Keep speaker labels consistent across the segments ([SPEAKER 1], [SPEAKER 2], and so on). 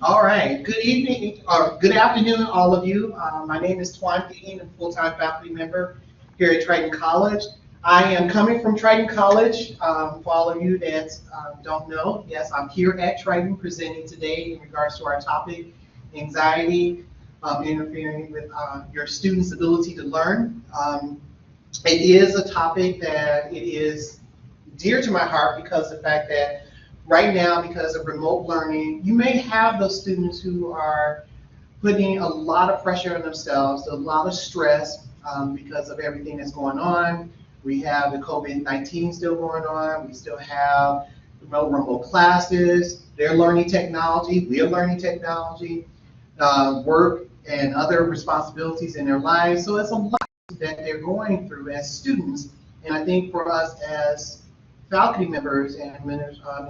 [SPEAKER 1] All right. Good evening or good afternoon, all of you. My name is Tuan, I'm a full-time faculty member here at Triton College. I am coming from Triton College. For all of you that don't know, yes, I'm here at Triton presenting today in regards to our topic, anxiety interfering with your students' ability to learn. It is a topic that it is dear to my heart because of the fact that right now, because of remote learning, you may have those students who are putting a lot of pressure on themselves, a lot of stress because of everything that's going on. We have the COVID-19 still going on. We still have remote classes. They're learning technology. We're learning technology, work and other responsibilities in their lives. So it's a lot that they're going through as students. And I think for us as faculty members and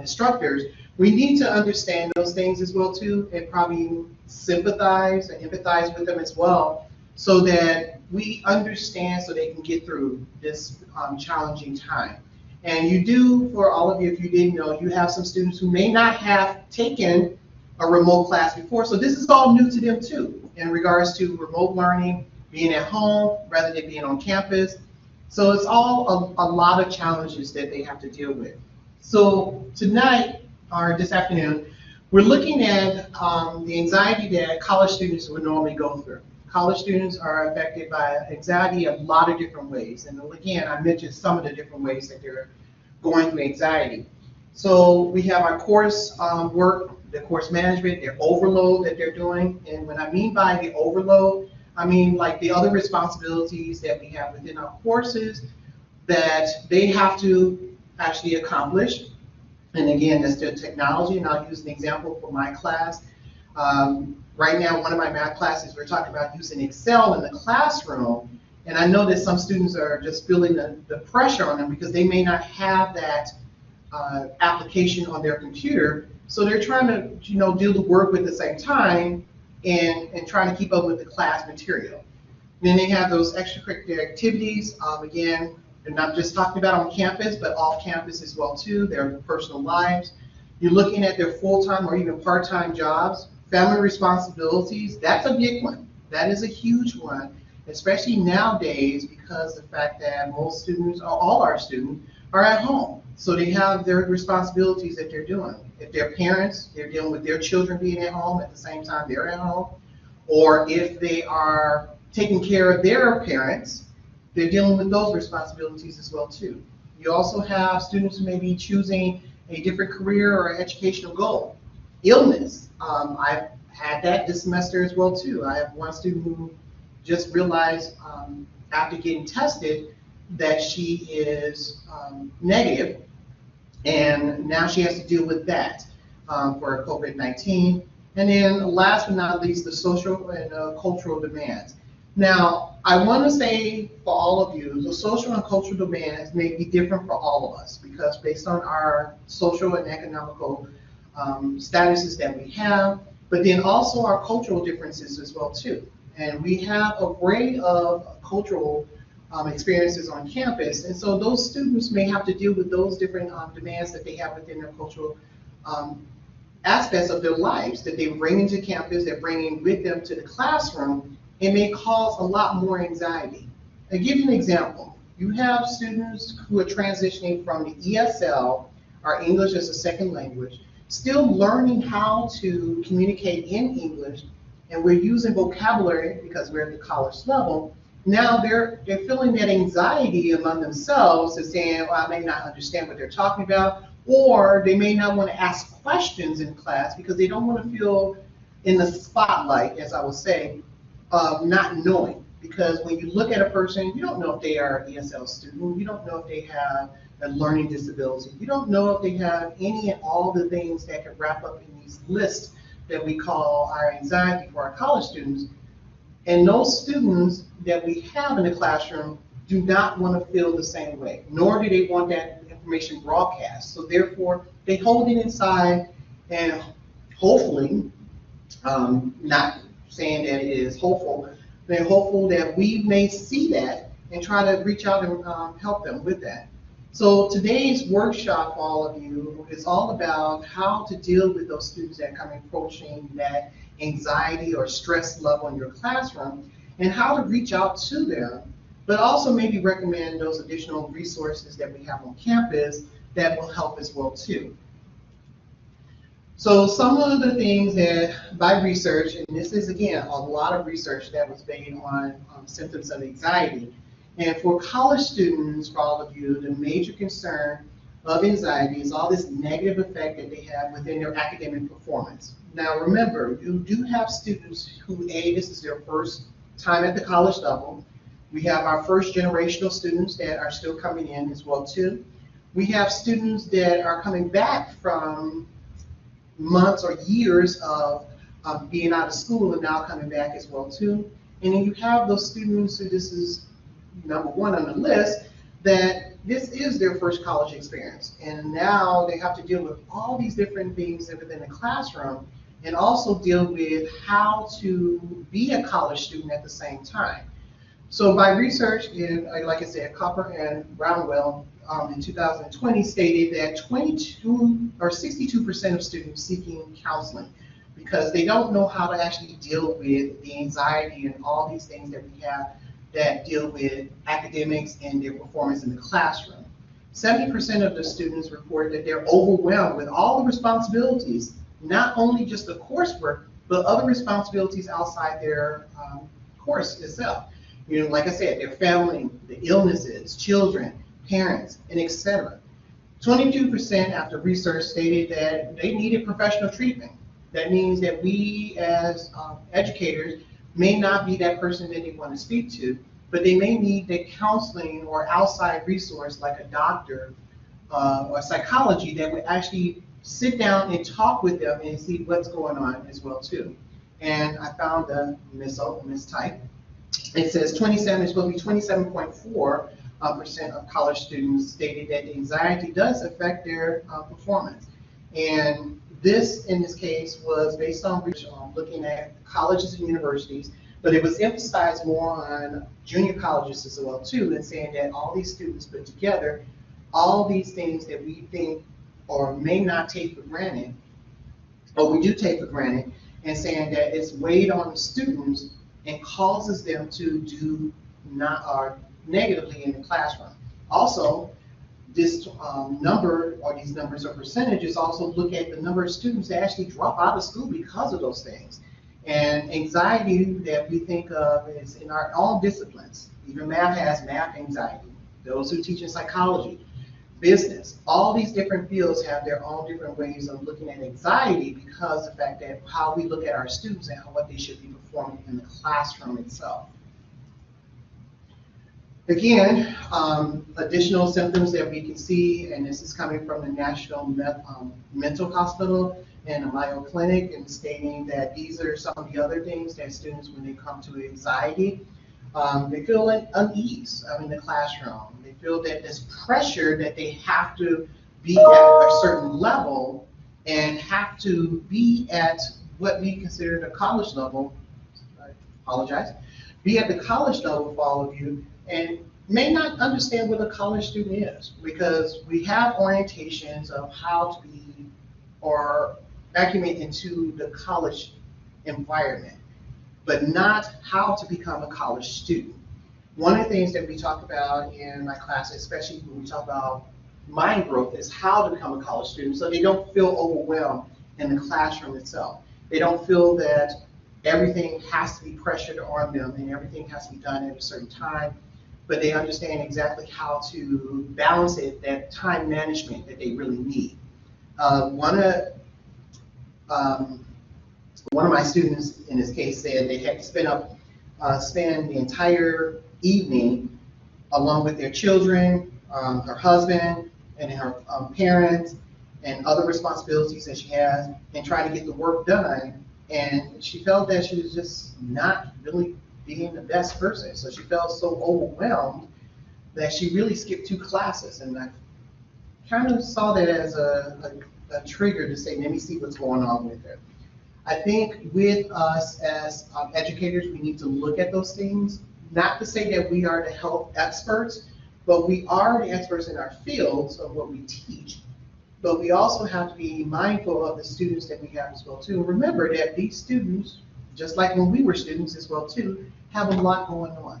[SPEAKER 1] instructors, we need to understand those things as well too, and probably sympathize and empathize with them as well, so that we understand so they can get through this challenging time. And you do, for all of you, if you didn't know, you have some students who may not have taken a remote class before, so this is all new to them too, in regards to remote learning, being at home rather than being on campus. So it's all a lot of challenges that they have to deal with. So tonight, or this afternoon, we're looking at the anxiety that college students would normally go through. College students are affected by anxiety a lot of different ways. And again, I mentioned some of the different ways that they're going through anxiety. So we have our course work, the course management, their overload that they're doing. And when I mean by the overload, I mean like the other responsibilities that we have within our courses that they have to actually accomplish. And again, that's the technology, and I'll use an example for my class. Right now, one of my math classes, we're talking about using Excel in the classroom, and I know that some students are just feeling the pressure on them because they may not have that application on their computer, so they're trying to do the work at the same time and trying to keep up with the class material. Then they have those extracurricular activities. Again, they're not just talking about on campus, but off campus as well too, their personal lives. You're looking at their full-time or even part-time jobs, family responsibilities. That's a big one. That is a huge one, especially nowadays because the fact that most students, or all our students, are at home. So they have their responsibilities that they're doing. If they're parents, they're dealing with their children being at home at the same time they're at home. Or if they are taking care of their parents, they're dealing with those responsibilities as well too. You also have students who may be choosing a different career or educational goal. Illness, I've had that this semester as well too. I have one student who just realized after getting tested that she is negative, and now she has to deal with that for COVID-19. And then last but not least, the social and cultural demands. Now, I want to say for all of you, the social and cultural demands may be different for all of us because based on our social and economical statuses that we have, but then also our cultural differences as well too. And we have a array of cultural experiences on campus, and so those students may have to deal with those different demands that they have within their cultural aspects of their lives that they bring into campus, they're bringing with them to the classroom. It may cause a lot more anxiety. I'll give you an example. You have students who are transitioning from the ESL, or English as a second language, still learning how to communicate in English, and we're using vocabulary because we're at the college level. Now they're feeling that anxiety among themselves of saying, well, I may not understand what they're talking about, or they may not want to ask questions in class because they don't want to feel in the spotlight, as I would say, of not knowing. Because when you look at a person, you don't know if they are an ESL student, you don't know if they have a learning disability, you don't know if they have any and all the things that can wrap up in these lists that we call our anxiety for our college students. And those students that we have in the classroom do not want to feel the same way, nor do they want that information broadcast. So therefore, they hold it inside, and hopefully, not saying that it is hopeful, they're hopeful that we may see that and try to reach out and help them with that. So today's workshop for all of you is all about how to deal with those students that come approaching that anxiety or stress level in your classroom and how to reach out to them, but also maybe recommend those additional resources that we have on campus that will help as well too. So some of the things that by research, and this is again a lot of research that was made on symptoms of anxiety. And for college students, for all of you, the major concern of anxiety is all this negative effect that they have within their academic performance. Now remember, you do have students who, this is their first time at the college level. We have our first generational students that are still coming in as well too. We have students that are coming back from months or years of being out of school and now coming back as well too. And then you have those students who, this is number one on the list, that this is their first college experience. And now they have to deal with all these different things within the classroom and also deal with how to be a college student at the same time. So by research, in, like I said, Copper and Brownwell in 2020 stated that 22 or 62% of students seeking counseling because they don't know how to actually deal with the anxiety and all these things that we have that deal with academics and their performance in the classroom. 70% of the students report that they're overwhelmed with all the responsibilities, not only just the coursework, but other responsibilities outside their course itself. You know, like I said, their family, the illnesses, children, parents, and etc. 22% after research stated that they needed professional treatment. That means that we as educators may not be that person that they want to speak to, but they may need the counseling or outside resource like a doctor or psychology that would actually sit down and talk with them and see what's going on as well too. And I found a mistype. It says 27, it's supposed to be 27.4% of college students stated that anxiety does affect their performance. And this, in this case, was based on research looking at colleges and universities, but it was emphasized more on junior colleges as well too, and saying that all these students put together, all these things that we think or may not take for granted, or we do take for granted, and saying that it's weighed on the students and causes them to do not or negatively in the classroom. Also, this number or these numbers or percentages also look at the number of students that actually drop out of school because of those things. And anxiety that we think of is in our own disciplines. Even math has math anxiety. Those who teach in psychology, business, all these different fields have their own different ways of looking at anxiety because of the fact that how we look at our students and what they should be performing in the classroom itself. Again, additional symptoms that we can see, and this is coming from the National Mental Hospital and the Mayo Clinic, and stating that these are some of the other things that students, when they come to anxiety, they feel like unease in the classroom. They feel that this pressure that they have to be at a certain level and have to be at what we consider the college level. I apologize. Be at the college level for all of you, and may not understand what a college student is, because we have orientations of how to be or acclimate into the college environment, but not how to become a college student. One of the things that we talk about in my class, especially when we talk about mind growth, is how to become a college student so they don't feel overwhelmed in the classroom itself. They don't feel that everything has to be pressured on them and everything has to be done at a certain time, but they understand exactly how to balance it, that time management that they really need. One of my students in this case said they had to spend the entire evening along with their children, her husband, and her parents, and other responsibilities that she has, and try to get the work done. And she felt that she was just not really being the best person. So she felt so overwhelmed that she really skipped 2 classes. And I kind of saw that as a trigger to say, let me see what's going on with her. I think with us as educators, we need to look at those things, not to say that we are the health experts, but we are the experts in our fields of what we teach. But we also have to be mindful of the students that we have as well too. Remember that these students, just like when we were students as well too, have a lot going on.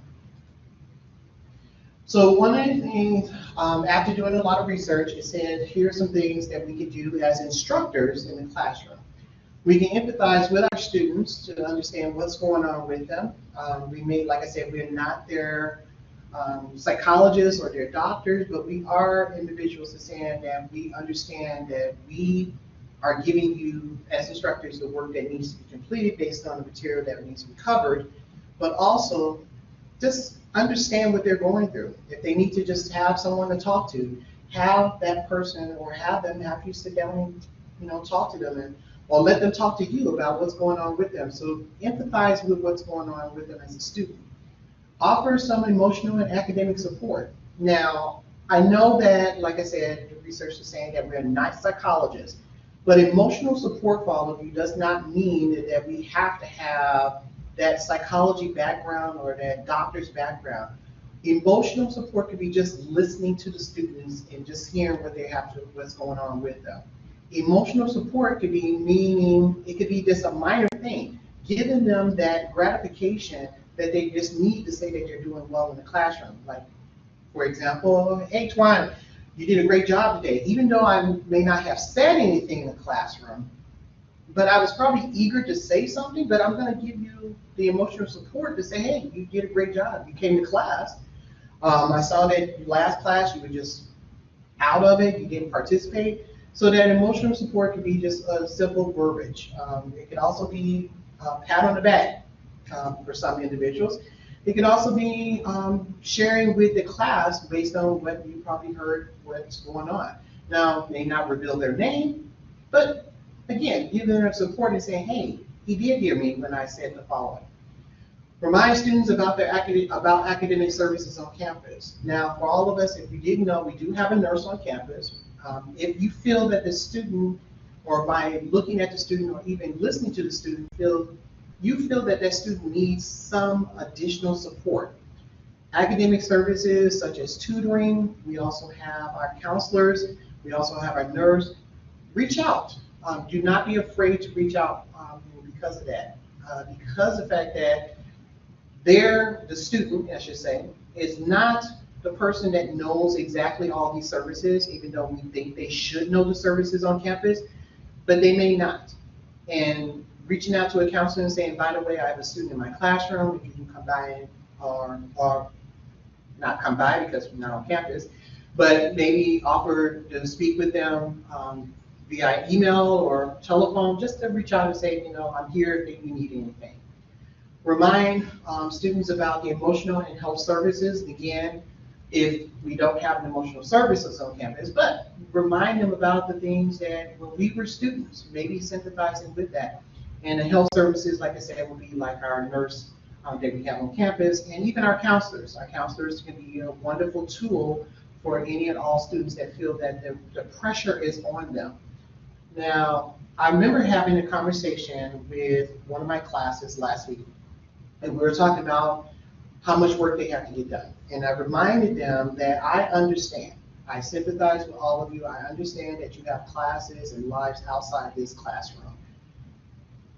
[SPEAKER 1] So one of the things, after doing a lot of research, it said, here are some things that we could do as instructors in the classroom. We can empathize with our students to understand what's going on with them. We may, like I said, we're not their psychologists or their doctors, but we are individuals that saying that we understand that we are giving you, as instructors, the work that needs to be completed based on the material that needs to be covered, but also just understand what they're going through. If they need to just have someone to talk to, have that person or have them have you sit down and talk to them, and or let them talk to you about what's going on with them. So empathize with what's going on with them as a student. Offer some emotional and academic support. Now, I know that, like I said, the research is saying that we're not psychologists, but emotional support for all of you does not mean that we have to have that psychology background or that doctor's background. Emotional support could be just listening to the students and just hearing what they have to, what's going on with them. Emotional support could be meaning, it could be just a minor thing, giving them that gratification that they just need to say that they're doing well in the classroom. Like, for example, hey, Tuan, you did a great job today. Even though I may not have said anything in the classroom, but I was probably eager to say something, but I'm going to give you the emotional support to say, hey, you did a great job. You came to class. I saw that last class you were just out of it. You didn't participate. So that emotional support could be just a simple verbiage. It could also be a pat on the back for some individuals. It could also be sharing with the class based on what you probably heard what's going on. Now, may not reveal their name, but again, give them support and say, hey, he did hear me when I said the following. Remind students about academic services on campus. Now, for all of us, if you didn't know, we do have a nurse on campus. If you feel that the student, or by looking at the student or even listening to the student, you feel that that student needs some additional support. Academic services such as tutoring, we also have our counselors, we also have our nurse. Reach out. Do not be afraid to reach out because of that. Because of the fact that the student, I should say, is not the person that knows exactly all these services, even though we think they should know the services on campus, but they may not. And reaching out to a counselor and saying, by the way, I have a student in my classroom, if you can come by or not come by because we're not on campus, but maybe offer to speak with them via email or telephone, just to reach out and say, I'm here if you need anything. Remind students about the emotional and health services. Again, if we don't have an emotional services on campus, but remind them about the things that when we were students, maybe sympathizing with that. And the health services, like I said, will be like our nurse that we have on campus, and even our counselors. Our counselors can be a wonderful tool for any and all students that feel that the pressure is on them. Now, I remember having a conversation with one of my classes last week, and we were talking about how much work they have to get done. And I reminded them that I understand. I sympathize with all of you. I understand that you have classes and lives outside this classroom.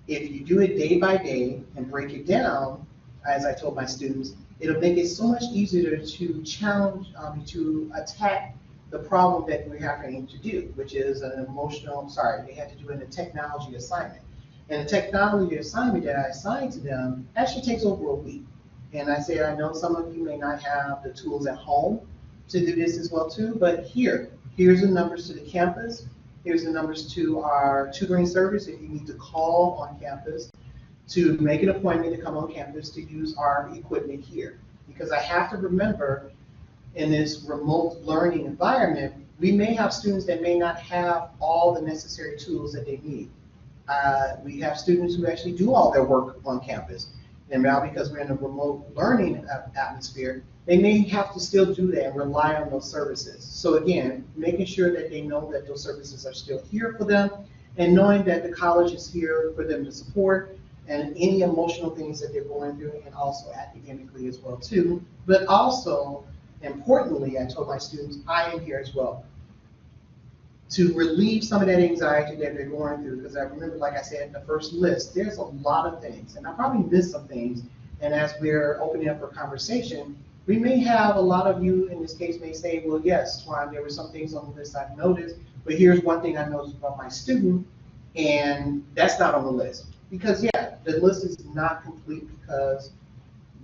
[SPEAKER 1] If you do it day by day and break it down, as I told my students, it'll make it so much easier to challenge, to attack the problem that we're having to do, which is they had to do a technology assignment. And the technology assignment that I assigned to them actually takes over a week. And I say, I know some of you may not have the tools at home to do this as well too, but here's the numbers to the campus. Here's the numbers to our tutoring service if you need to call on campus to make an appointment to come on campus to use our equipment here. Because I have to remember, in this remote learning environment, we may have students that may not have all the necessary tools that they need. We have students who actually do all their work on campus. And now because we're in a remote learning atmosphere, they may have to still do that and rely on those services. So again, making sure that they know that those services are still here for them, and knowing that the college is here for them to support and any emotional things that they're going through, and also academically as well too. But also Importantly, I told my students, I am here as well to relieve some of that anxiety that they're going through. Because I remember, like I said, in the first list, there's a lot of things, and I probably missed some things. And as we're opening up for conversation, we may have a lot of you in this case may say, well, yes, Tuan, there were some things on the list I've noticed, but here's one thing I noticed about my student, and that's not on the list. Because yeah, the list is not complete because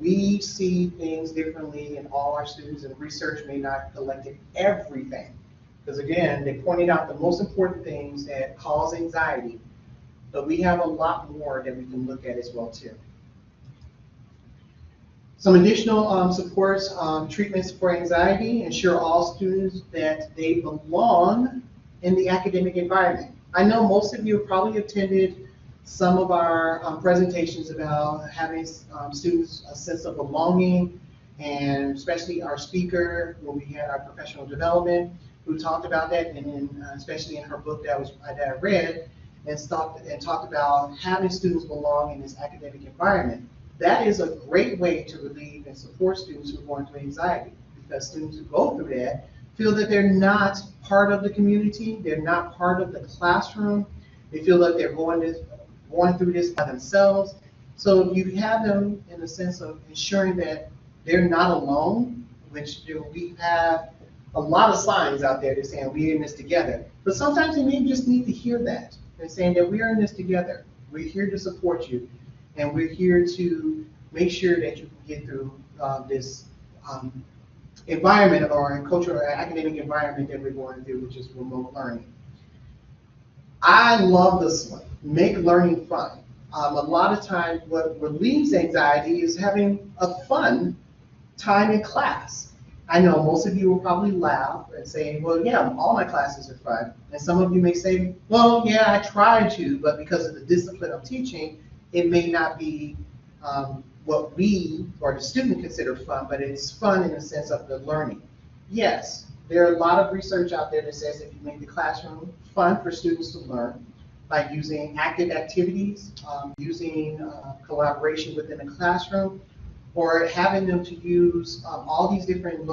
[SPEAKER 1] we see things differently in all our students, and research may not have collected everything. Because again, they pointed out the most important things that cause anxiety, but we have a lot more that we can look at as well too. Some additional supports, treatments for anxiety, ensure all students that they belong in the academic environment. I know most of you have probably attended some of our presentations about having students a sense of belonging, and especially our speaker when we had our professional development, who talked about that, and then especially in her book that I read, and talked about having students belong in this academic environment. That is a great way to relieve and support students who are going through anxiety, because students who go through that feel that they're not part of the community, they're not part of the classroom, they feel like they're going through this by themselves. So if you have them in the sense of ensuring that they're not alone, which we have a lot of signs out there that saying we're in this together, but sometimes they may just need to hear that. They're saying that we are in this together. We're here to support you, and we're here to make sure that you can get through this environment or cultural or academic environment that we're going through, which is remote learning. I love this one, make learning fun. A lot of times what relieves anxiety is having a fun time in class. I know most of you will probably laugh and say, well, yeah, all my classes are fun. And some of you may say, well, yeah, I try to, but because of the discipline of teaching, it may not be what we or the student consider fun, but it's fun in the sense of the learning. Yes, there are a lot of research out there that says if you make the classroom fun for students to learn by using active activities, using collaboration within the classroom, or having them to use all these different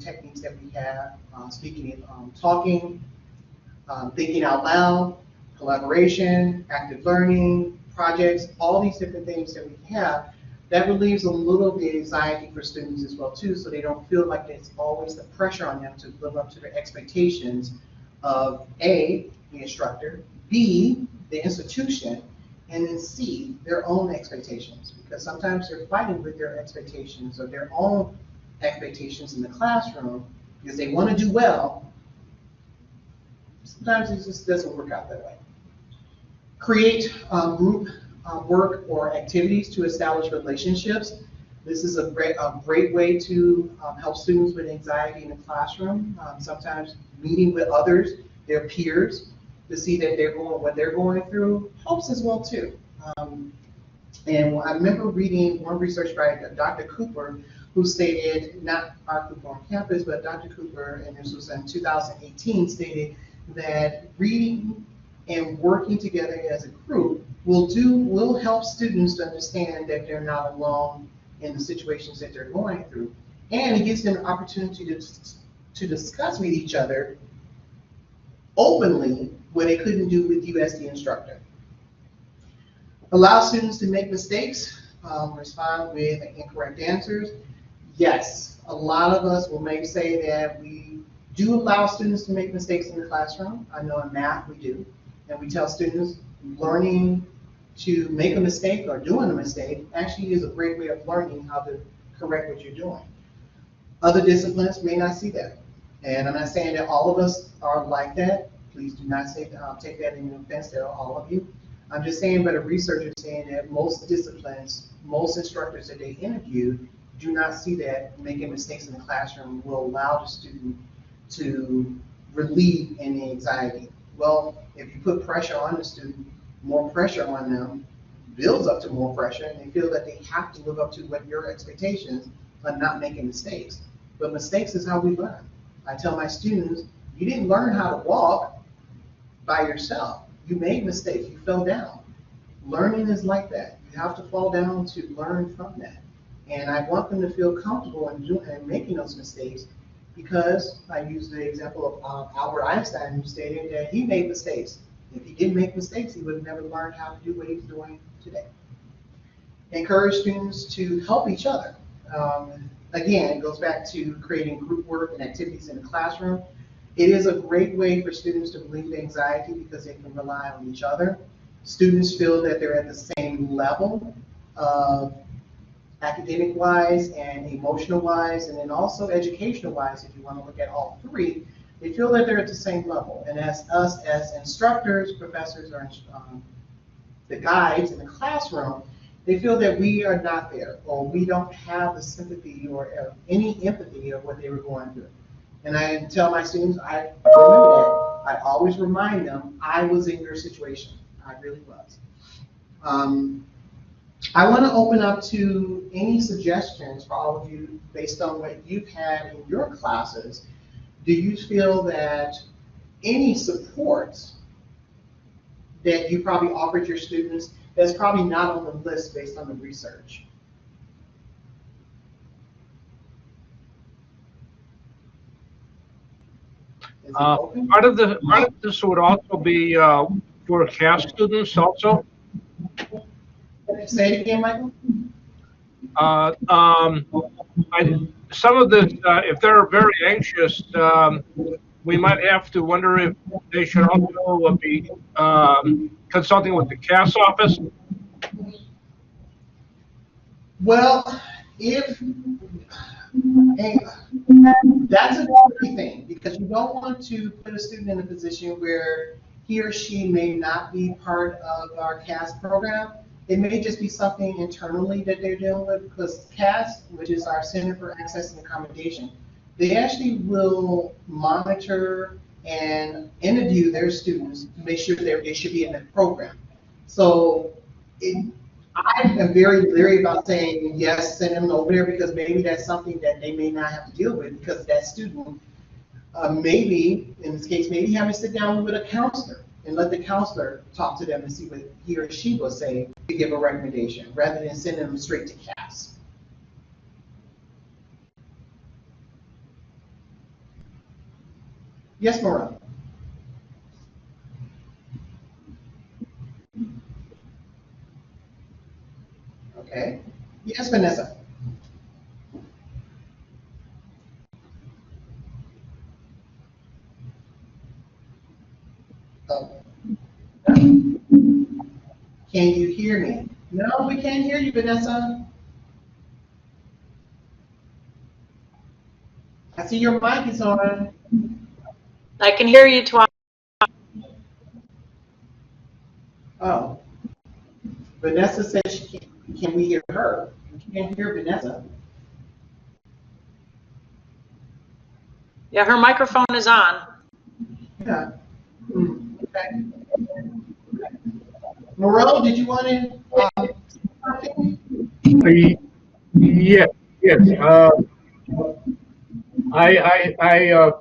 [SPEAKER 1] techniques that we have, speaking, talking, thinking out loud, collaboration, active learning, projects, all these different things that we have, that relieves a little bit of anxiety for students as well too, so they don't feel like there's always the pressure on them to live up to their expectations of A, the instructor, B, the institution, and then C, their own expectations, because sometimes they're fighting with their expectations or their own expectations in the classroom because they want to do well. Sometimes it just doesn't work out that way. Create group work or activities to establish relationships. This is a great way to help students with anxiety in the classroom. Sometimes meeting with others, their peers, to see that what they're going through helps as well too. And I remember reading one research by Dr. Cooper, who stated, not our Cooper on campus, but Dr. Cooper, and this was in 2018, stated that reading and working together as a group will help students to understand that they're not alone in the situations that they're going through. And it gives them an opportunity to discuss with each other openly what they couldn't do with you as the instructor. Allow students to make mistakes, respond with incorrect answers. Yes, a lot of us will maybe say that we do allow students to make mistakes in the classroom. I know in math we do. And we tell students learning to make a mistake or doing a mistake actually is a great way of learning how to correct what you're doing. Other disciplines may not see that. And I'm not saying that all of us are like that. Please do not take that in offense to all of you. I'm just saying, but a researcher is saying that most disciplines, most instructors that they interview do not see that making mistakes in the classroom will allow the student to relieve any anxiety. Well, if you put pressure on the student, more pressure on them builds up to more pressure, and they feel that they have to live up to what your expectations of not making mistakes. But mistakes is how we learn. I tell my students, you didn't learn how to walk by yourself. You made mistakes, you fell down. Learning is like that. You have to fall down to learn from that. And I want them to feel comfortable in making those mistakes because I use the example of Albert Einstein, who stated that he made mistakes. If he didn't make mistakes, he would have never learned how to do what he's doing today. Encourage students to help each other. Again, it goes back to creating group work and activities in the classroom. It is a great way for students to relieve anxiety because they can rely on each other. Students feel that they're at the same level of academic-wise and emotional-wise, and then also educational-wise, if you want to look at all three, they feel that they're at the same level. And as us as instructors, professors, or the guides in the classroom, they feel that we are not there, or we don't have the sympathy or any empathy of what they were going through. And I tell my students, I remember that. I always remind them, I was in your situation. I really was. I want to open up to any suggestions for all of you based on what you've had in your classes. Do you feel that any supports that you probably offered your students that's probably not on the list based on the research?
[SPEAKER 2] Part of this would also be for CAS students also.
[SPEAKER 1] Say it again, Michael.
[SPEAKER 2] Some of this, if they're very anxious, we might have to wonder if they should also be consulting with the CAS office.
[SPEAKER 1] Well, if that's a tricky thing, because you don't want to put a student in a position where he or she may not be part of our CAS program. It may just be something internally that they're dealing with, because CAS, which is our Center for Access and Accommodation, they actually will monitor and interview their students to make sure they should be in the program. So I am very leery about saying, yes, send them over there, because maybe that's something that they may not have to deal with, because that student maybe, in this case, maybe having to sit down with a counselor and let the counselor talk to them and see what he or she will say to give a recommendation, rather than sending them straight to CAS. Yes, Maura? Okay. Yes, Vanessa? Oh. Can you hear me? No, we can't hear you, Vanessa. I see your mic is on.
[SPEAKER 3] I can hear you, Tuan.
[SPEAKER 1] Oh. Vanessa said she can't. Can we hear her? We can't hear Vanessa.
[SPEAKER 3] Yeah, her microphone is on.
[SPEAKER 1] Yeah. Okay. Moreau, did you want to say something?
[SPEAKER 2] Yes, yes. I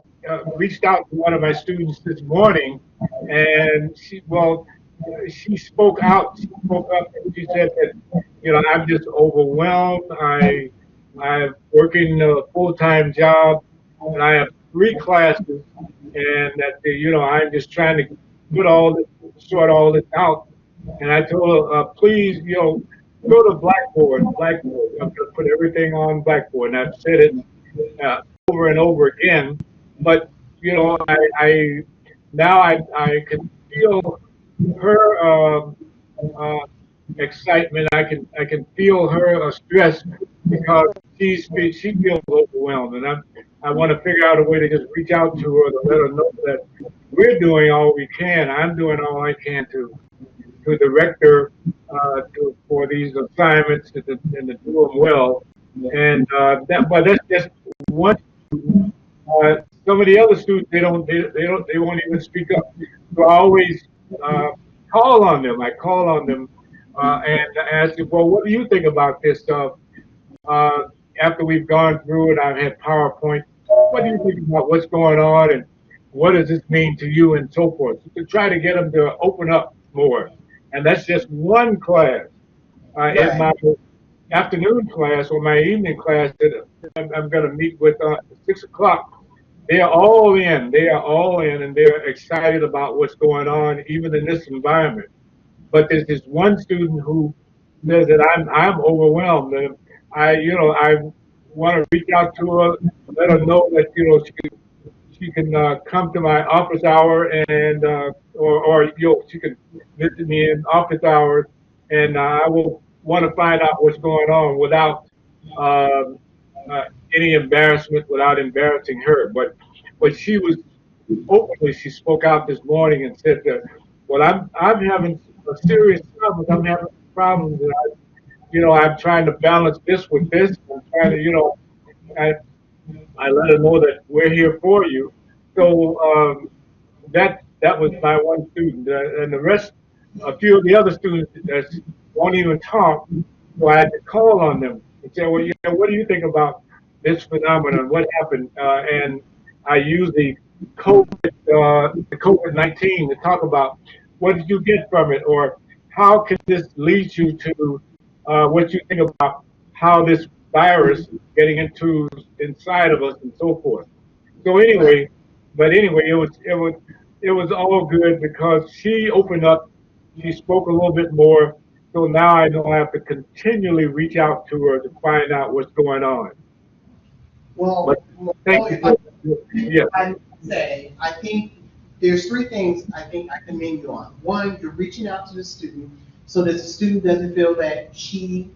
[SPEAKER 2] reached out to one of my students this morning, and she spoke out. She spoke up, and she said that, I'm just overwhelmed. I'm working a full-time job, and I have 3 classes, and that I'm just trying to sort all this out. And I told her, please, go to Blackboard. I'm going to put everything on Blackboard, and I've said it over and over again. But I now I can feel her excitement. I can feel her stress, because she feels overwhelmed, and I want to figure out a way to just reach out to her to let her know that we're doing all we can. I'm doing all I can to direct her for these assignments and to do them well. And but that's just one. Some of the other students, they won't even speak up. So I always call on them. I call on them and ask them, well, what do you think about this stuff? After we've gone through it, I've had PowerPoint. What do you think about what's going on, and what does this mean to you, and so forth? So to try to get them to open up more. And that's just one class afternoon class or my evening class that I'm going to meet with at 6 o'clock, they are all in. They are all in, and they're excited about what's going on, even in this environment. But there's this one student who says that I'm overwhelmed, and I want to reach out to her, let her know that she can come to my office hour and or she can visit me in office hours, and I will want to find out what's going on without um, uh, any embarrassment, without embarrassing her. But she spoke out this morning and said that, well, I'm having a serious problems. I'm having problems, and I'm trying to balance this with this. I'm trying to, I I let her know that we're here for you. So that was my one student, and the rest, a few of the other students that won't even talk. So I had to call on them and say, well, what do you think about this phenomenon? What happened? And I use the COVID-19 to talk about what did you get from it, or how can this lead you to what you think about how this virus is getting inside of us and so forth. So
[SPEAKER 1] Right.
[SPEAKER 2] anyway, it was all good because she opened up. She spoke a little bit more. So now I don't have to continually reach out to her to find out what's going on. But thank you
[SPEAKER 1] If
[SPEAKER 2] for yes,
[SPEAKER 1] I say, I think there's three things I think I commend you on. One, you're reaching out to the student so that the student doesn't feel that she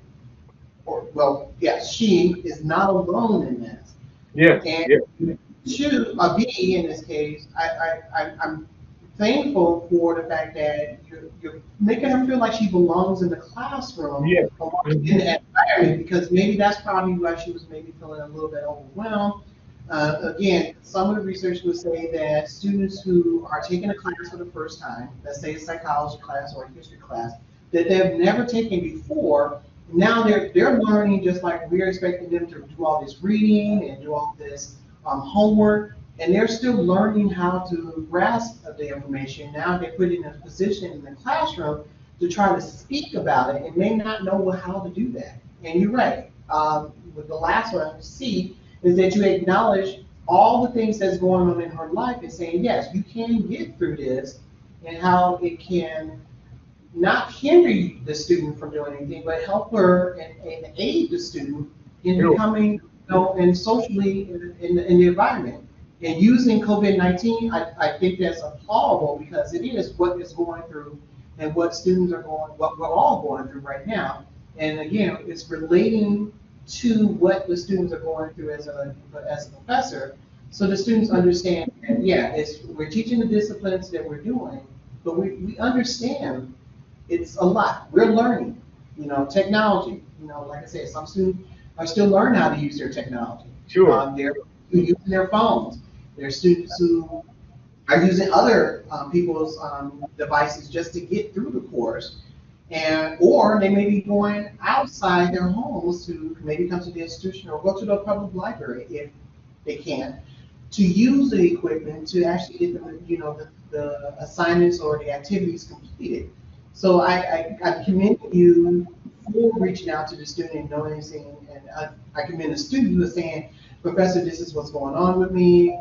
[SPEAKER 1] is not alone in this.
[SPEAKER 2] yes,
[SPEAKER 1] And
[SPEAKER 2] yes,
[SPEAKER 1] two, a B in this case, I'm thankful for the fact that you're making her feel like she belongs in the classroom
[SPEAKER 2] yes.
[SPEAKER 1] or in
[SPEAKER 2] Hmm.
[SPEAKER 1] the environment because maybe that's probably why she was maybe feeling a little bit overwhelmed. Again, some of the research would say that students who are taking a class for the first time, let's say a psychology class or a history class, that they've never taken before, now they're learning just like we're expecting them to do all this reading and do all this homework, and they're still learning how to grasp the information. Now they're put in a position in the classroom to try to speak about it and may not know how to do that. And you're right. With the last one, C, is that you acknowledge all the things that's going on in her life and saying, yes, you can get through this, and how it can not hinder the student from doing anything, but help her and aid the student in
[SPEAKER 2] Sure,
[SPEAKER 1] becoming, and socially in the environment. And using COVID-19, I think that's applaudable because it is what is going through and what students are going, what we're all going through right now. And again, it's relating to what the students are going through as a professor, so the students understand, that, yeah, we're teaching the disciplines that we're doing, but we understand it's a lot. We're learning, technology. Like I said, some students are still learning how to use their technology.
[SPEAKER 2] sure.
[SPEAKER 1] They're using their phones. There are students who are using other people's devices just to get through the course, and or they may be going outside their homes to maybe come to the institution or go to the public library if they can, to use the equipment to actually get the assignments or the activities completed. So I commend you for reaching out to the student and noticing, and I commend the student who is saying, Professor, this is what's going on with me.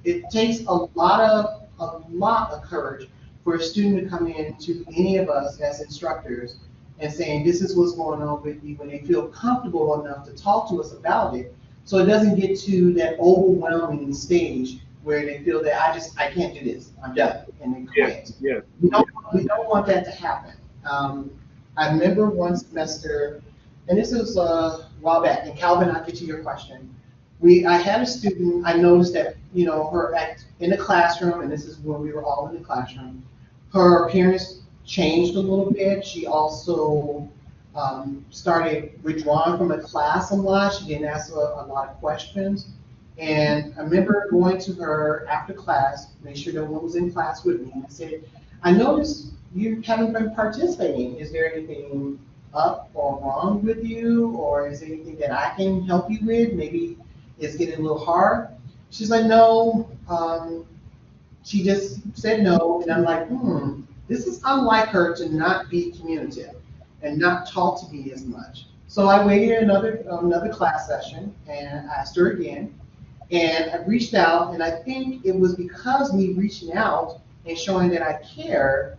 [SPEAKER 1] It takes a lot of courage for a student to come in to any of us as instructors and saying, this is what's going on with me, when they feel comfortable enough to talk to us about it, so it doesn't get to that overwhelming stage where they feel that I can't do this, I'm done, and they
[SPEAKER 2] Yes,
[SPEAKER 1] quit.
[SPEAKER 2] yes.
[SPEAKER 1] We don't want that to happen. I remember one semester, and this was a while back, and Calvin, I'll get to your question. I had a student, I noticed that, her in the classroom, and this is when we were all in the classroom, her appearance changed a little bit. She also started withdrawing from the class a lot. She didn't ask a lot of questions. And I remember going to her after class, make sure no one was in class with me, and I said, I noticed you haven't been participating. Is there anything up or wrong with you? Or is there anything that I can help you with? Maybe it's getting a little hard. She's like, no. She just said no. And I'm like, this is unlike her to not be communicative. and not talk to me as much. So I waited another class session and asked her again. And I reached out, and I think it was because me reaching out and showing that I care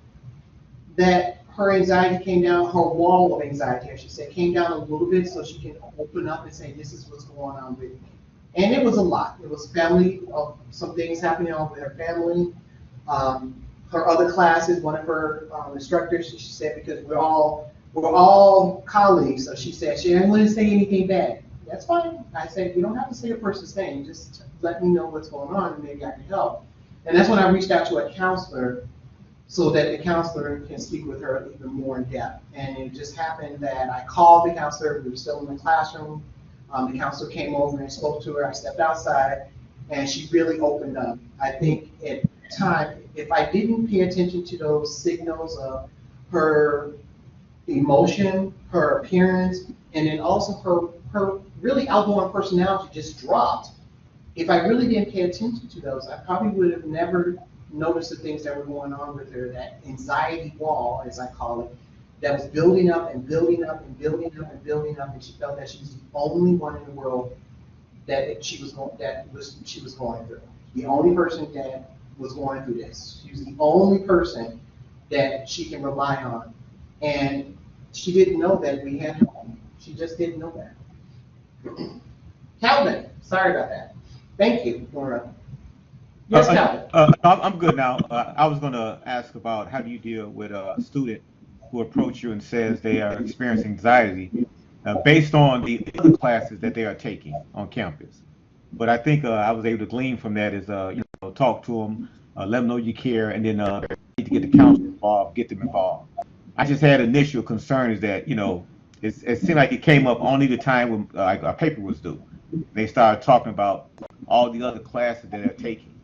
[SPEAKER 1] that her anxiety came down, her wall of anxiety, I should say, came down a little bit so she can open up and say, this is what's going on with me. And it was a lot. It was family, some things happening on with her family. Her other classes, one of her instructors, she said, because we're all colleagues, so she said, she didn't want to say anything bad. That's fine. I said, you don't have to say a person's name, just let me know what's going on and maybe I can help. And that's when I reached out to a counselor so that the counselor can speak with her even more in depth. And it just happened that I called the counselor, we were still in the classroom. The counselor came over and spoke to her. I stepped outside and she really opened up. I think at the time, if I didn't pay attention to those signals of her emotion, her appearance, and then also her really outgoing personality just dropped. If I really didn't pay attention to those, I probably would have never noticed the things that were going on with her, that anxiety wall, as I call it, that was building up and building up and building up and building up, and she felt that she was the only one in the world that she was going through. The only person that was going through this. She was the only person that she can rely on. And she didn't know that we had help. She just didn't know that. Calvin, sorry about that. Thank you, Laura. Yes, Calvin.
[SPEAKER 4] I'm good now. I was going to ask about how do you deal with a student who approaches you and says they are experiencing anxiety based on the other classes that they are taking on campus. But I think I was able to glean from that is, talk to them, let them know you care, and then need to get the counselor involved, get them involved. I just had initial concerns that, it seemed like it came up only the time when a paper was due. They started talking about all the other classes that they're taking.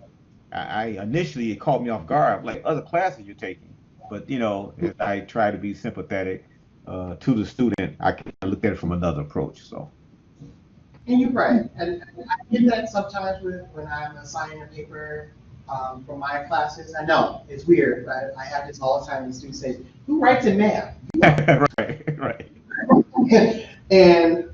[SPEAKER 4] Initially, it caught me off guard, like other classes you're taking. But, as I try to be sympathetic to the student, I can look at it from another approach. So.
[SPEAKER 1] And you're right. And I get that sometimes when I'm assigning a paper for my classes. I know it's weird, but I have this all the time. And students say, "Who writes in math?"
[SPEAKER 4] Right.
[SPEAKER 1] And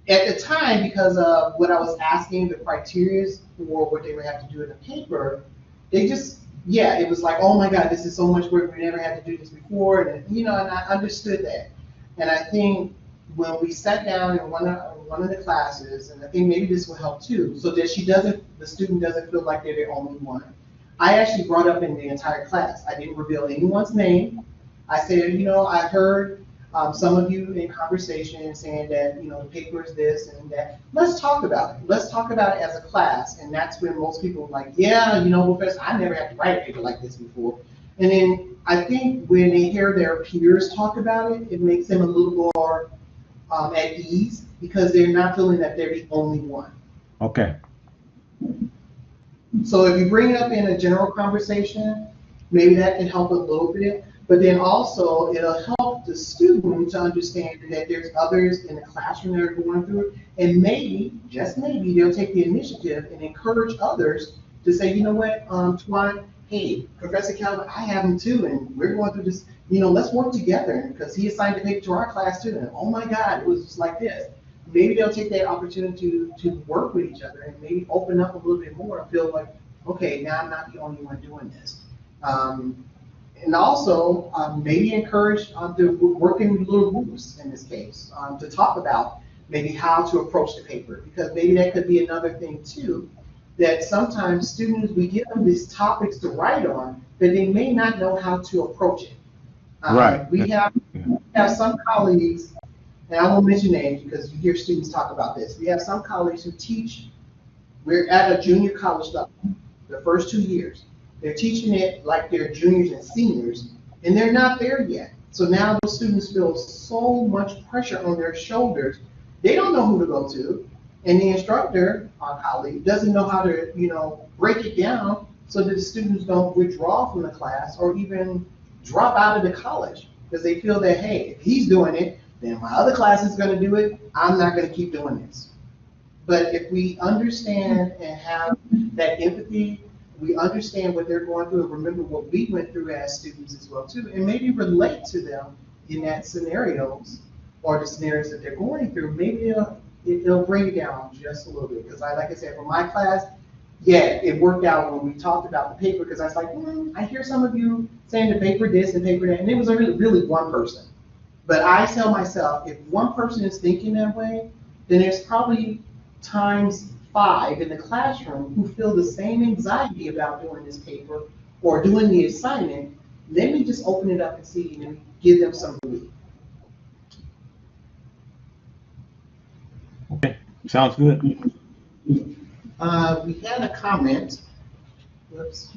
[SPEAKER 1] at the time, because of what I was asking, the criteria for what they would have to do in the paper, they just, it was like, oh my God, this is so much work. We never had to do this before. And, and I understood that. And I think when we sat down in one of the classes, and I think maybe this will help too, so that the student doesn't feel like they're the only one. I actually brought up in the entire class. I didn't reveal anyone's name. I said, I heard some of you in conversation saying that, the paper is this and that. Let's talk about it. Let's talk about it as a class. And that's when most people are like, Professor, I never had to write a paper like this before. And then I think when they hear their peers talk about it, it makes them a little more at ease because they're not feeling that they're the only one.
[SPEAKER 4] Okay.
[SPEAKER 1] So if you bring it up in a general conversation, maybe that can help a little bit. But then also it'll help the student to understand that there's others in the classroom that are going through it. And maybe, just maybe, they'll take the initiative and encourage others to say, you know what, Tuan, hey, Professor Calvin, I have him too, and we're going through this, let's work together, because he assigned a paper to our class too, and oh my God, it was just like this. Maybe they'll take that opportunity to work with each other and maybe open up a little bit more and feel like, okay, now I'm not the only one doing this. And also, maybe encourage to work in little groups in this case, to talk about maybe how to approach the paper, because maybe that could be another thing too, that sometimes students, we give them these topics to write on, but they may not know how to approach it.
[SPEAKER 4] Right.
[SPEAKER 1] We have some colleagues, and I won't mention names because you hear students talk about this. We have some colleagues who teach, we're at a junior college level, the first 2 years. They're teaching it like they're juniors and seniors, and they're not there yet. So now those students feel so much pressure on their shoulders. They don't know who to go to, and the instructor, our colleague, doesn't know how to, break it down so that the students don't withdraw from the class or even drop out of the college, because they feel that, hey, if he's doing it, then my other class is going to do it. I'm not going to keep doing this. But if we understand and have that empathy, we understand what they're going through and remember what we went through as students as well too, and maybe relate to them in that scenarios or the scenarios that they're going through, maybe it'll bring it down just a little bit. Because like I said, for my class, yeah, it worked out when we talked about the paper, because I was like, I hear some of you saying the paper this and paper that, and it was really one person. But I tell myself, if one person is thinking that way, then there's probably times 5 in the classroom who feel the same anxiety about doing this paper or doing the assignment. Let me just open it up and see and give them some relief.
[SPEAKER 4] Okay, sounds good.
[SPEAKER 1] We had a comment. Whoops.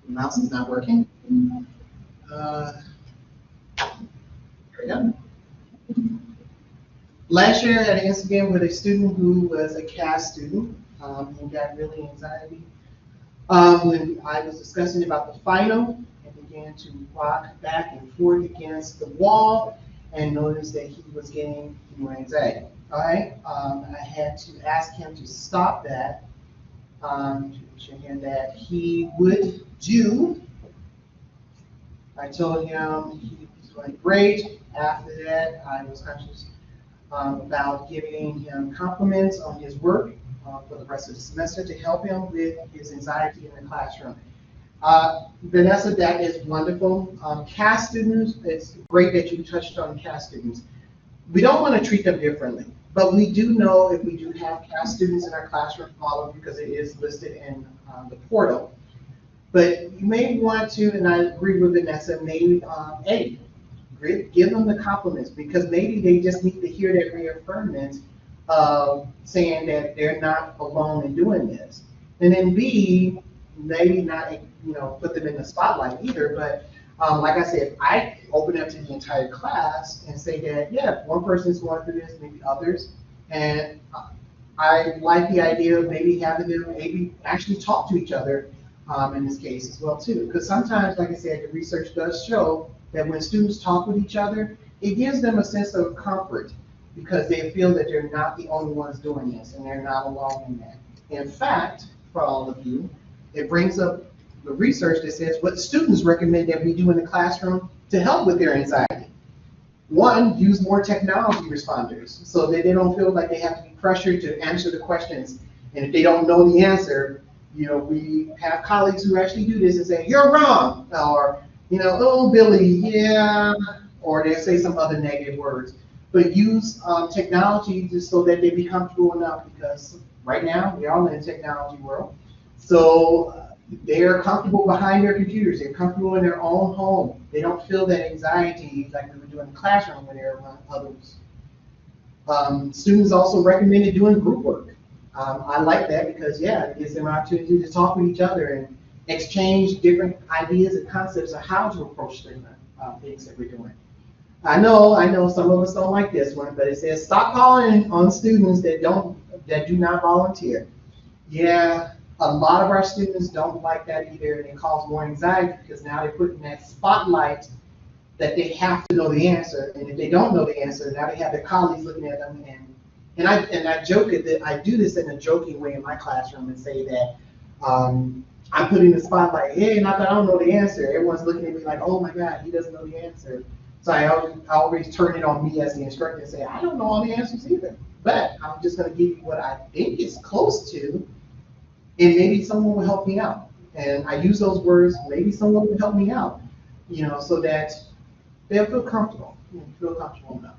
[SPEAKER 1] The mouse is not working. There we go. Last year, I had an incident with a student who was a CAS student and got really anxiety. When I was discussing about the final and began to rock back and forth against the wall and noticed that he was getting more anxiety. All right, I had to ask him to stop that, to show him that he would do. I told him he was doing great. After that, I was conscious about giving him compliments on his work for the rest of the semester to help him with his anxiety in the classroom. Vanessa, that is wonderful. CAS students, it's great that you touched on CAS students. We don't want to treat them differently, but we do know if we do have CAS students in our classroom, follow because it is listed in the portal. But you may want to, and I agree with Vanessa, maybe, give them the compliments, because maybe they just need to hear that reaffirmation of saying that they're not alone in doing this. And then B, maybe not, put them in the spotlight either, but like I said, I open up to the entire class and say that, yeah, one person's going through this, maybe others. And I like the idea of maybe having them maybe actually talk to each other in this case as well too. Because sometimes, like I said, the research does show that when students talk with each other, it gives them a sense of comfort because they feel that they're not the only ones doing this and they're not alone in that. In fact, for all of you, it brings up the research that says what students recommend that we do in the classroom to help with their anxiety. One, use more technology responders so that they don't feel like they have to be pressured to answer the questions. And if they don't know the answer, we have colleagues who actually do this and say, you're wrong, or, oh, Billy, yeah, or they'll say some other negative words. But use technology just so that they be comfortable enough, because right now, we're all in a technology world. So they're comfortable behind their computers. They're comfortable in their own home. They don't feel that anxiety like we would do in the classroom when they're around others. Students also recommended doing group work. I like that because, yeah, it gives them an opportunity to talk with each other and exchange different ideas and concepts of how to approach different things that we're doing. I know some of us don't like this one, but it says stop calling on students that do not volunteer. Yeah, a lot of our students don't like that either, and it causes more anxiety because now they're put in that spotlight that they have to know the answer, and if they don't know the answer, now they have their colleagues looking at them, and I joke at that. I do this in a joking way in my classroom and say that I'm putting the spotlight. Hey, not that I don't know the answer. Everyone's looking at me like, oh my God, he doesn't know the answer. So I always turn it on me as the instructor and say, I don't know all the answers either, but I'm just going to give you what I think is close to, and maybe someone will help me out. And I use those words, maybe someone will help me out, so that they'll feel comfortable enough.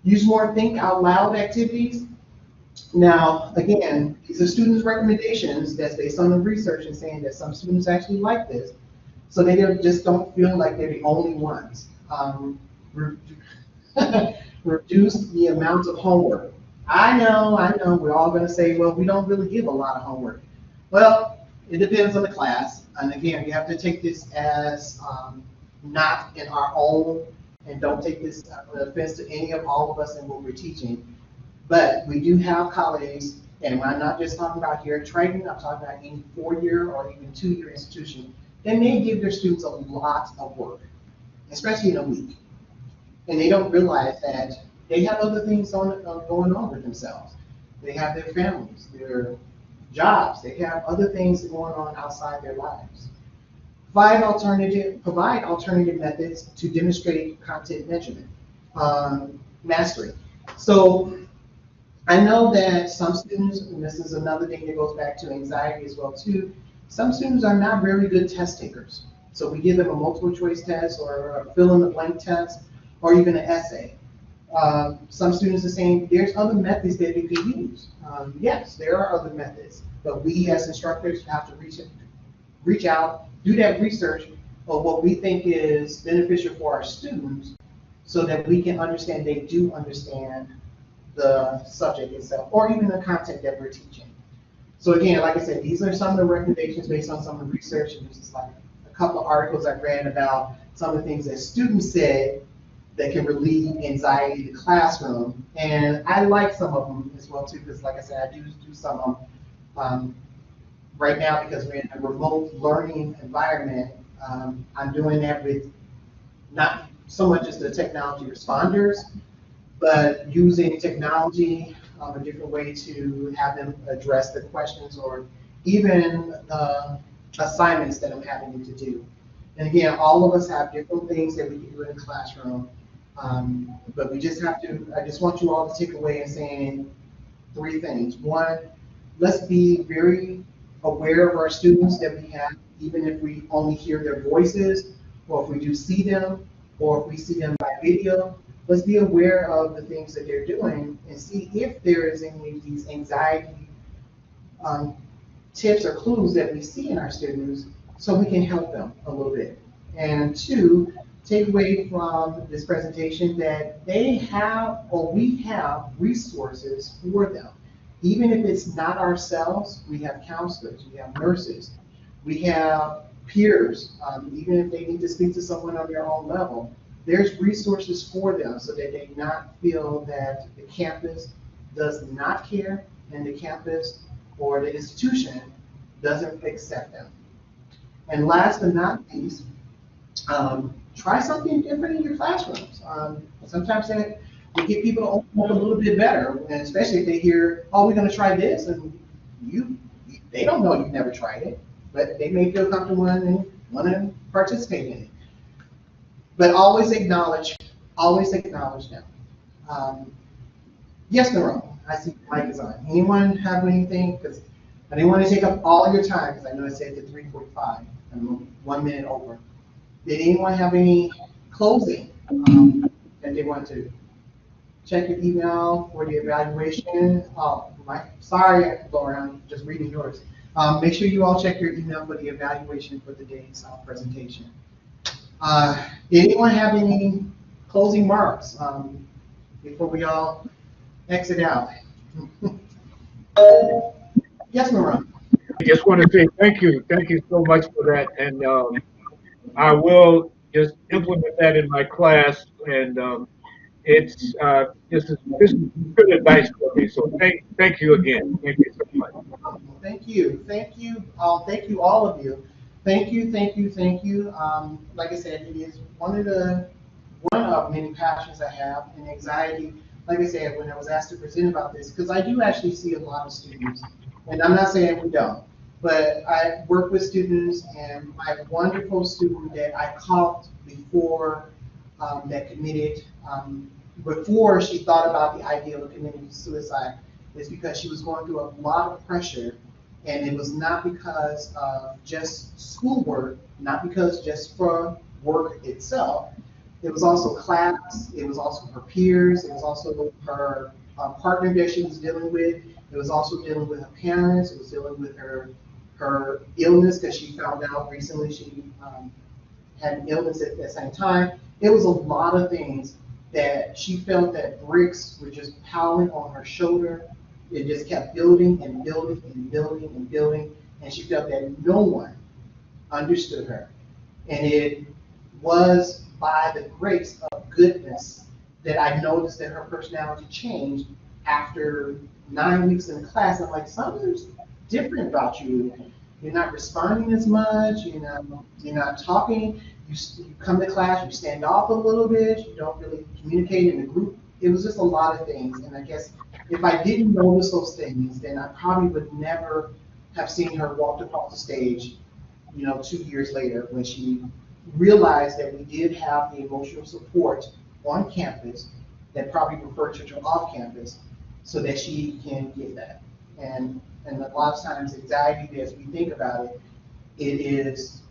[SPEAKER 1] Use more think out loud activities. Now, again, these are students' recommendations that's based on the research and saying that some students actually like this, so they just don't feel like they're the only ones. Reduce the amount of homework. I know, we're all going to say, well, we don't really give a lot of homework. Well, it depends on the class, and again, you have to take this as not in our own, and don't take this offense to any of all of us in what we're teaching. But we do have colleagues, and I'm not just talking about here at Triton, I'm talking about any 4-year or even 2-year institution. They may give their students a lot of work, especially in a week. And they don't realize that they have other things going on with themselves. They have their families, their jobs, they have other things going on outside their lives. provide alternative methods to demonstrate content measurement, mastery. So I know that some students, and this is another thing that goes back to anxiety as well too, some students are not very good test takers. So we give them a multiple choice test or a fill in the blank test or even an essay. Some students are saying there's other methods that they could use. Yes, there are other methods, but we as instructors have to reach out, do that research of what we think is beneficial for our students so that we can understand they do understand the subject itself or even the content that we're teaching. So again, like I said, these are some of the recommendations based on some of the research, and this is like a couple of articles I read about some of the things that students said that can relieve anxiety in the classroom. And I like some of them as well too, because like I said, I do some of them right now because we're in a remote learning environment. I'm doing that with not so much as the technology responders, but using technology a different way to have them address the questions or even the assignments that I'm having them to do. And again, all of us have different things that we can do in the classroom, but we just have to, I just want you all to take away and saying three things. One, let's be very aware of our students that we have, even if we only hear their voices, or if we do see them, or if we see them by video. Let's be aware of the things that they're doing and see if there is any of these anxiety tips or clues that we see in our students so we can help them a little bit. And two, take away from this presentation that they have or we have resources for them. Even if it's not ourselves, we have counselors, we have nurses, we have peers, even if they need to speak to someone on their own level. There's resources for them so that they not feel that the campus does not care and the campus or the institution doesn't accept them. And last but not least, try something different in your classrooms. Sometimes we get people to open up a little bit better, and especially if they hear, oh, we're going to try this, and they don't know you've never tried it, but they may feel comfortable and want to participate in it. But always acknowledge them. Yes, Nero, I see the mic is on. Anyone have anything? Because I didn't want to take up all your time, because I know it said at 3:45, I'm 1 minute over. Did anyone have any closing that they want to check your email for the evaluation? Oh, sorry, Laura, I'm just reading yours. Make sure you all check your email for the evaluation for the day's presentation. Did anyone have any closing remarks before we all exit out? Yes, Maran.
[SPEAKER 2] I just want to say thank you so much for that, and I will just implement that in my class, and it's this is good advice for me. So thank you again. Thank you so much.
[SPEAKER 1] Thank you, thank you all of you. Thank you. Like I said, it is one of many passions I have, and anxiety. Like I said, when I was asked to present about this, because I do actually see a lot of students, and I'm not saying we don't, but I work with students, and my wonderful student that I caught before that committed, before she thought about the idea of committing suicide, is because she was going through a lot of pressure, and it was not because of just schoolwork, not because just for work itself. It was also class, it was also her peers, it was also her partner that she was dealing with, it was also dealing with her parents, it was dealing with her illness, because she found out recently she had an illness at the same time. It was a lot of things that she felt that bricks were just piling on her shoulder. It just kept building and building and building and building, and she felt that no one understood her. And it was by the grace of goodness that I noticed that her personality changed after 9 weeks in class. I'm like, something's different about you. You're not responding as much, you're not talking, you come to class, you stand off a little bit, you don't really communicate in the group. It was just a lot of things, and I guess if I didn't notice those things, then I probably would never have seen her walk across the stage 2 years later, when she realized that we did have the emotional support on campus that probably referred to her off campus so that she can get that. And a lot of times anxiety, as we think about it, it is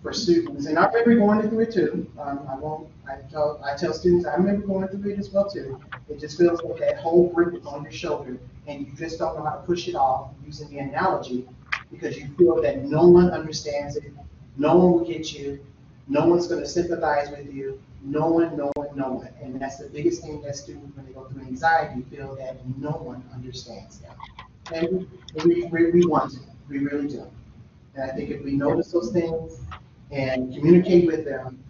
[SPEAKER 1] for students, and I remember going through it too. I tell students I remember going through it as well too. It just feels like that whole brick is on your shoulder and you just don't know how to push it off, using the analogy, because you feel that no one understands it, no one will get you, no one's going to sympathize with you, no one. And that's the biggest thing that students, when they go through anxiety, feel that no one understands them. And we want to, we really do. And I think if we notice those things and communicate with them,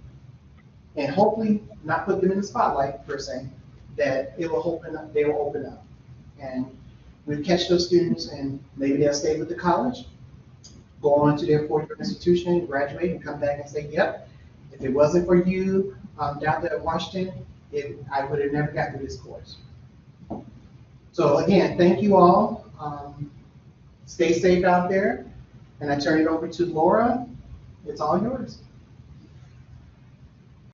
[SPEAKER 1] and hopefully not put them in the spotlight per se, that it will open up, they will open up. And we'll catch those students and maybe they'll stay with the college, go on to their four-year institution, graduate, and come back and say, yep, if it wasn't for you down there at Washington, I would have never got through this course. So again, thank you all. Stay safe out there. And I turn it over to Laura. It's all yours.